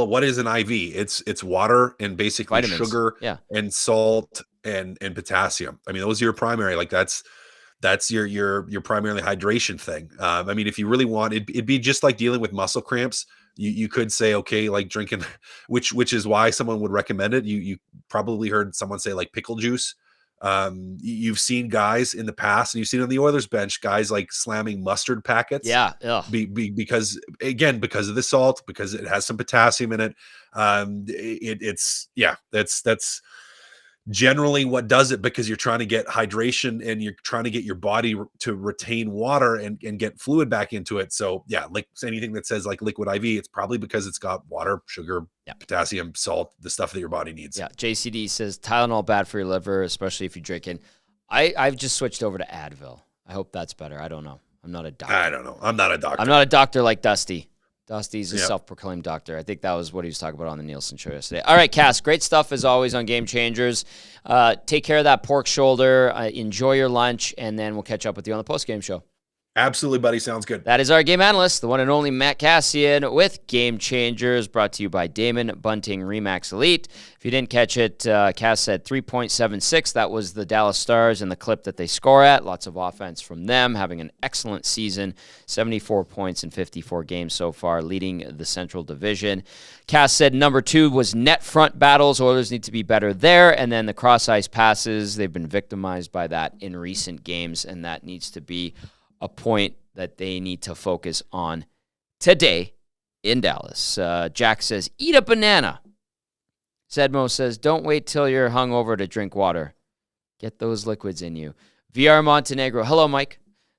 what is an IV? It's water and basically vitamins. Sugar and salt and potassium. I mean, those are your primary, like that's your primarily hydration thing. I mean, if you really want, it'd be just like dealing with muscle cramps. You could say, okay, like drinking, which is why someone would recommend it. You probably heard someone say like pickle juice. You've seen guys in the past, and you've seen on the Oilers bench, guys like slamming mustard packets. Yeah. Because of the salt, because it has some potassium in it. That's generally what does it, because you're trying to get hydration and you're trying to get your body to retain water and get fluid back into it. So yeah, like anything that says like liquid IV, it's probably because it's got water, sugar, potassium, salt, the stuff that your body needs. Yeah. JCD says Tylenol bad for your liver, especially if you're drinking. I've just switched over to Advil. I hope that's better. I don't know. I'm not a doctor. I don't know. I'm not a doctor. I'm not a doctor like Dusty. Dusty's a self-proclaimed doctor. I think that was what he was talking about on the Nielsen show yesterday. All right, Cass, great stuff as always on Game Changers. Take care of that pork shoulder. Enjoy your lunch, and then we'll catch up with you on the post-game show. Absolutely, buddy. Sounds good. That is our game analyst, the one and only Matt Kassian with Game Changers, brought to you by Damon Bunting Remax Elite. If you didn't catch it, Cass said 3.76. That was the Dallas Stars and the clip that they score at. Lots of offense from them, having an excellent season, 74 points in 54 games so far, leading the Central Division. Cass said number 2 was net front battles. Oilers need to be better there. And then the cross-ice passes, they've been victimized by that in recent games, and that needs to be a point that they need to focus on today in Dallas. Jack says, eat a banana. Zedmo says, don't wait till you're hungover to drink water. Get those liquids in you. VR Montenegro. Hello, Mike.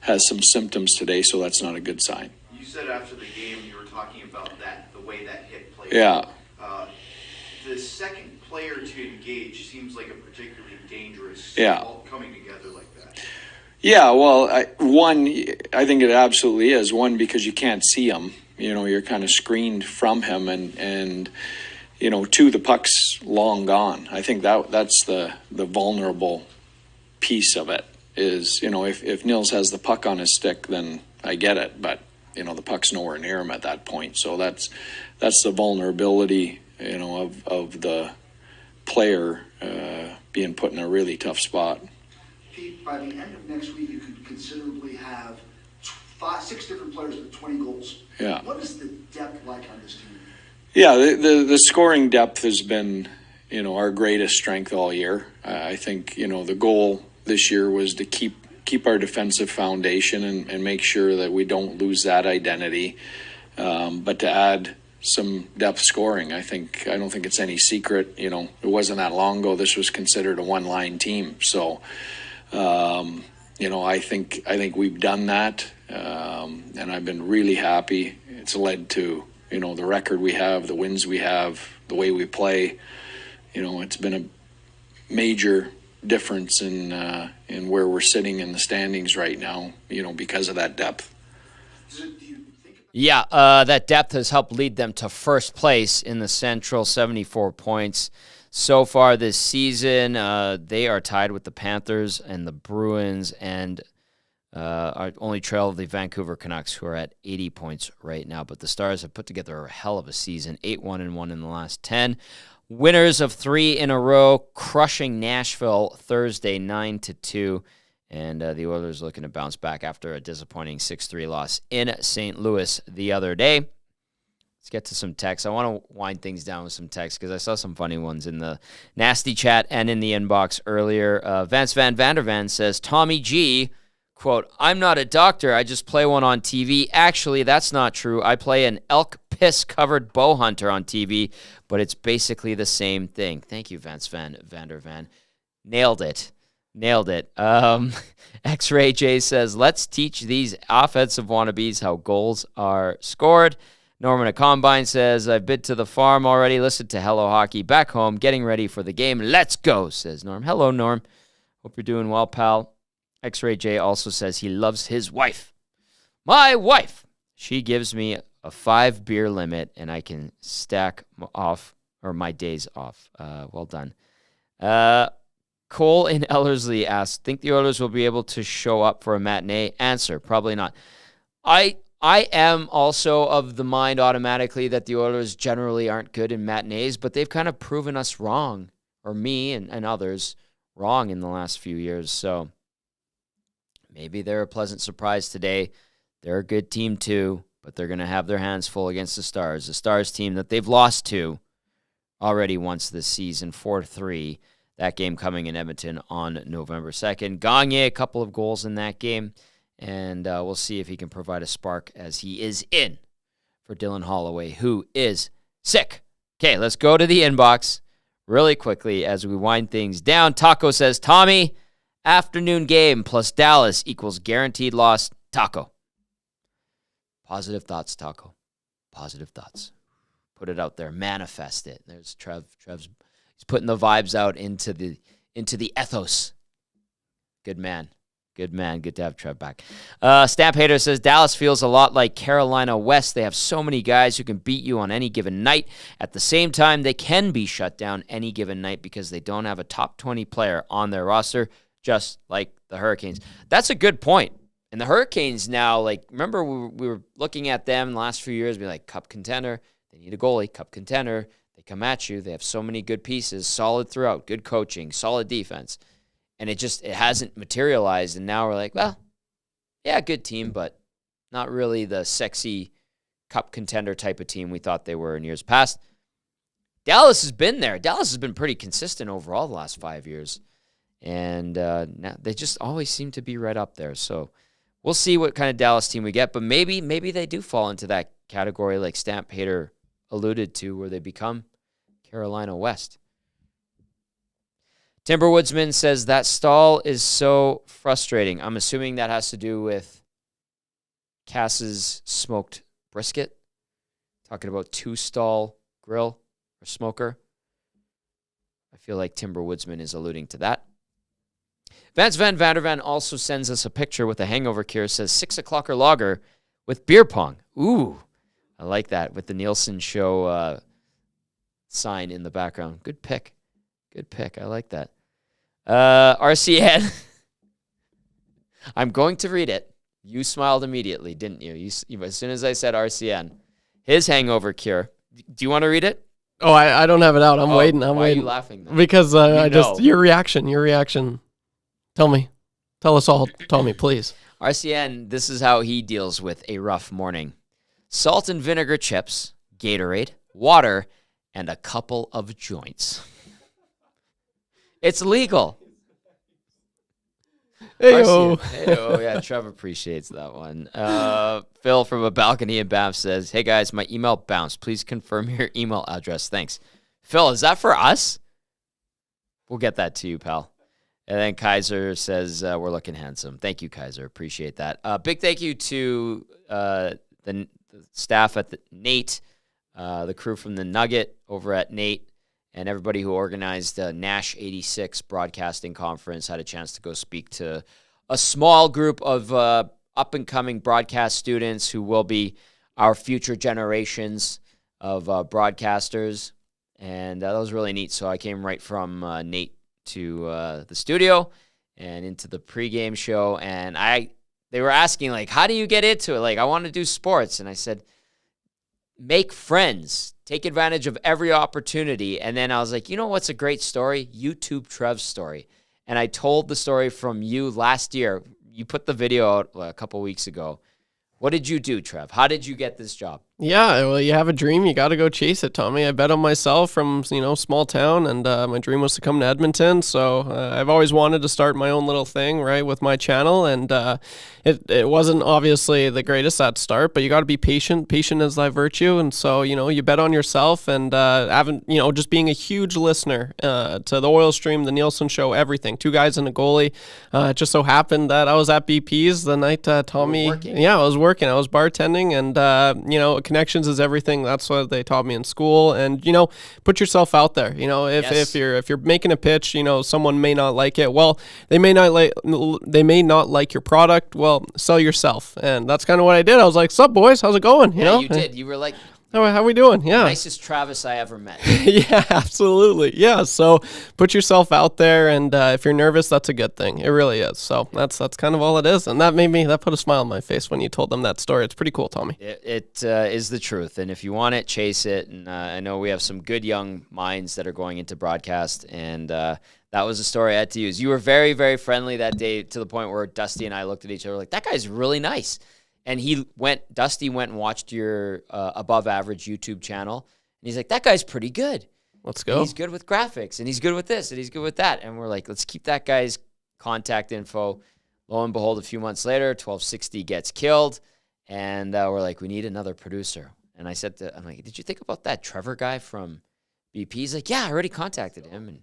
has some symptoms today, so that's not a good sign. You said after the game you were talking about the way that hit played. Yeah. The second player to engage seems like a particularly dangerous all coming together like that. Yeah, well, I think it absolutely is. One, because you can't see him. You're kind of screened from him, and two, the puck's long gone. I think that's the vulnerable piece of it is, if Nils has the puck on his stick, then I get it, but the puck's nowhere near him at that point. So that's the vulnerability, of the player being put in a really tough spot. Pete, by the end of next week, you could considerably have 6 different players with 20 goals. Yeah. What is the depth like on this team? Yeah, the scoring depth has been, our greatest strength all year. I think, the goal this year was to keep our defensive foundation and make sure that we don't lose that identity. But to add some depth scoring, I don't think it's any secret. It wasn't that long ago this was considered a one-line team. So, I think we've done that, and I've been really happy. It's led to the record we have, the wins we have, the way we play. It's been a major difference in where we're sitting in the standings right now, because of that depth. Yeah, that depth has helped lead them to first place in the Central, 74 points. So far this season, they are tied with the Panthers and the Bruins, and are only trail of the Vancouver Canucks, who are at 80 points right now. But the Stars have put together a hell of a season, 8-1-1 in the last 10. Winners of 3 in a row, crushing Nashville Thursday 9-2. And the Oilers looking to bounce back after a disappointing 6-3 loss in St. Louis the other day. Let's get to some texts. I want to wind things down with some texts because I saw some funny ones in the nasty chat and in the inbox earlier. Vance Van Vandervan says, Tommy G, quote, I'm not a doctor. I just play one on TV. Actually, that's not true. I play an elk piss-covered bow hunter on TV, but it's basically the same thing. Thank you, Vance Van Vandervan. Nailed it. X-Ray J says, let's teach these offensive wannabes how goals are scored. Norman at Combine says, I've been to the farm already. Listen to Hello Hockey back home, getting ready for the game. Let's go, says Norm. Hello, Norm. Hope you're doing well, pal. X-Ray J also says he loves his wife. My wife. She gives me a 5-beer limit, and I can stack off, or my days off. Well done. Cole in Ellerslie asks, think the Oilers will be able to show up for a matinee? Answer, probably not. I am also of the mind automatically that the Oilers generally aren't good in matinees, but they've kind of proven us wrong, or me and others wrong in the last few years. So maybe they're a pleasant surprise today. They're a good team too, but they're going to have their hands full against the Stars. The Stars team that they've lost to already once this season, 4-3. That game coming in Edmonton on November 2nd. Gagner, a couple of goals in that game. And we'll see if he can provide a spark as he is in for Dylan Holloway, who is sick. Okay, let's go to the inbox really quickly as we wind things down. Taco says, Tommy, afternoon game plus Dallas equals guaranteed loss. Taco. Positive thoughts, Taco. Positive thoughts. Put it out there. Manifest it. There's Trev. Trev's he's putting the vibes out into the ethos. Good man. Good man. Good to have Trev back. Stamp Hater says, Dallas feels a lot like Carolina West. They have so many guys who can beat you on any given night. At the same time, they can be shut down any given night because they don't have a top 20 player on their roster, just like the Hurricanes. That's a good point. And the Hurricanes now, like, remember we were looking at them in the last few years, be like, cup contender. They need a goalie, cup contender. They come at you. They have so many good pieces, solid throughout, good coaching, solid defense. And it hasn't materialized. And now we're like, well, yeah, good team, but not really the sexy cup contender type of team we thought they were in years past. Dallas has been there. Dallas has been pretty consistent overall the last 5 years. And now they just always seem to be right up there. So we'll see what kind of Dallas team we get. But maybe they do fall into that category like Stamp Hater alluded to, where they become Carolina West. Timberwoodsman says that stall is so frustrating. I'm assuming that has to do with Cass's smoked brisket. Talking about 2-stall grill or smoker. I feel like Timberwoodsman is alluding to that. Vance Van Vandervan also sends us a picture with a hangover cure. Says 6 o'clock or lager with beer pong. Ooh, I like that with the Nielsen Show sign in the background. Good pick. Good pick. I like that. RCN. I'm going to read it. You smiled immediately, didn't you? As soon as I said RCN. His hangover cure. Do you want to read it? Oh, I don't have it out. I'm waiting. I'm why waiting. Are you laughing then? Because your reaction. Tell me. Tell us all. Tell me, please. RCN, this is how he deals with a rough morning. Salt and vinegar chips, Gatorade, water, and a couple of joints. It's legal. Hey-o. Yeah, Trev appreciates that one. Phil from a balcony in Banff says, hey guys, my email bounced. Please confirm your email address. Thanks. Phil, is that for us? We'll get that to you, pal. And then Kaiser says, we're looking handsome. Thank you, Kaiser. Appreciate that. Big thank you to the staff at Nate, the crew from the Nugget over at Nate, and everybody who organized the Nash 86 broadcasting conference. Had a chance to go speak to a small group of up-and-coming broadcast students who will be our future generations of broadcasters. And that was really neat. So I came right from Nate to the studio and into the pregame show. And they were asking, like, how do you get into it? Like, I want to do sports. And I said, make friends. Take advantage of every opportunity. And then I was like, you know what's a great story? YouTube Trev's story. And I told the story from you last year. You put the video out a couple weeks ago. What did you do, Trev? How did you get this job? Yeah, well, you have a dream. You got to go chase it, Tommy. I bet on myself from, small town, and my dream was to come to Edmonton. So I've always wanted to start my own little thing, right, with my channel. And it wasn't obviously the greatest at start, but you got to be patient. Patient is thy virtue. And so, you bet on yourself and just being a huge listener to the Oil Stream, the Nielsen Show, everything. 2 guys and a goalie. It just so happened that I was at BP's the night Tommy. Yeah, I was working. I was bartending, and connections is everything. That's what they taught me in school. And put yourself out there. If you're making a pitch, someone may not like it. Well, they may not like your product. Well, sell yourself. And that's kind of what I did. I was like, "Sup, boys? How's it going?" You did. You were like, how we doing? Yeah. Nicest Travis I ever met. Yeah, absolutely. Yeah. So put yourself out there, and if you're nervous, that's a good thing. It really is. So that's kind of all it is. And that put a smile on my face when you told them that story. It's pretty cool, Tommy. It is the truth. And if you want it, chase it. And I know we have some good young minds that are going into broadcast, and that was a story I had to use. You were very, very friendly that day, to the point where Dusty and I looked at each other like, that guy's really nice. And Dusty went and watched your above average YouTube channel. And he's like, that guy's pretty good. Let's go. And he's good with graphics, and he's good with this, and he's good with that. And we're like, let's keep that guy's contact info. Lo and behold, a few months later, 1260 gets killed. And we're like, we need another producer. And I'm like, did you think about that Trevor guy from BP? He's like, yeah, I already contacted him. And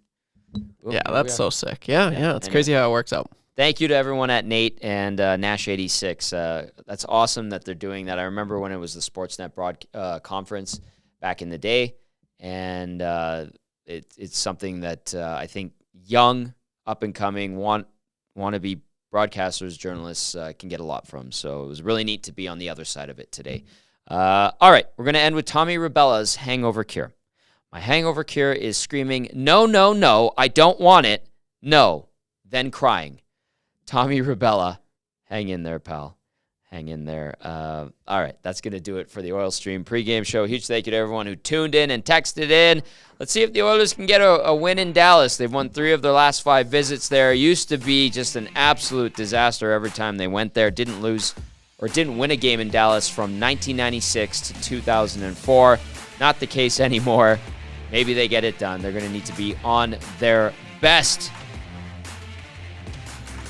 boom, yeah, that's so sick. Yeah. It's crazy how it works out. Thank you to everyone at Nate and Nash 86. That's awesome that they're doing that. I remember when it was the Sportsnet conference back in the day, and it's something that I think young, up-and-coming, want to be broadcasters, journalists can get a lot from. So it was really neat to be on the other side of it today. All right, we're going to end with Tommy Rubella's hangover cure. My hangover cure is screaming, no, no, no, I don't want it, no, then crying. Tommy Rubella, hang in there, pal. Hang in there. All right, that's going to do it for the Oil Stream pregame show. Huge thank you to everyone who tuned in and texted in. Let's see if the Oilers can get a win in Dallas. They've won 3 of their last 5 visits there. Used to be just an absolute disaster every time they went there. Didn't win a game in Dallas from 1996 to 2004. Not the case anymore. Maybe they get it done. They're going to need to be on their best.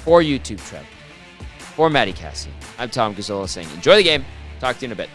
For YouTube, Trev. For Matt Kassian, I'm Tom Gazzola saying enjoy the game. Talk to you in a bit.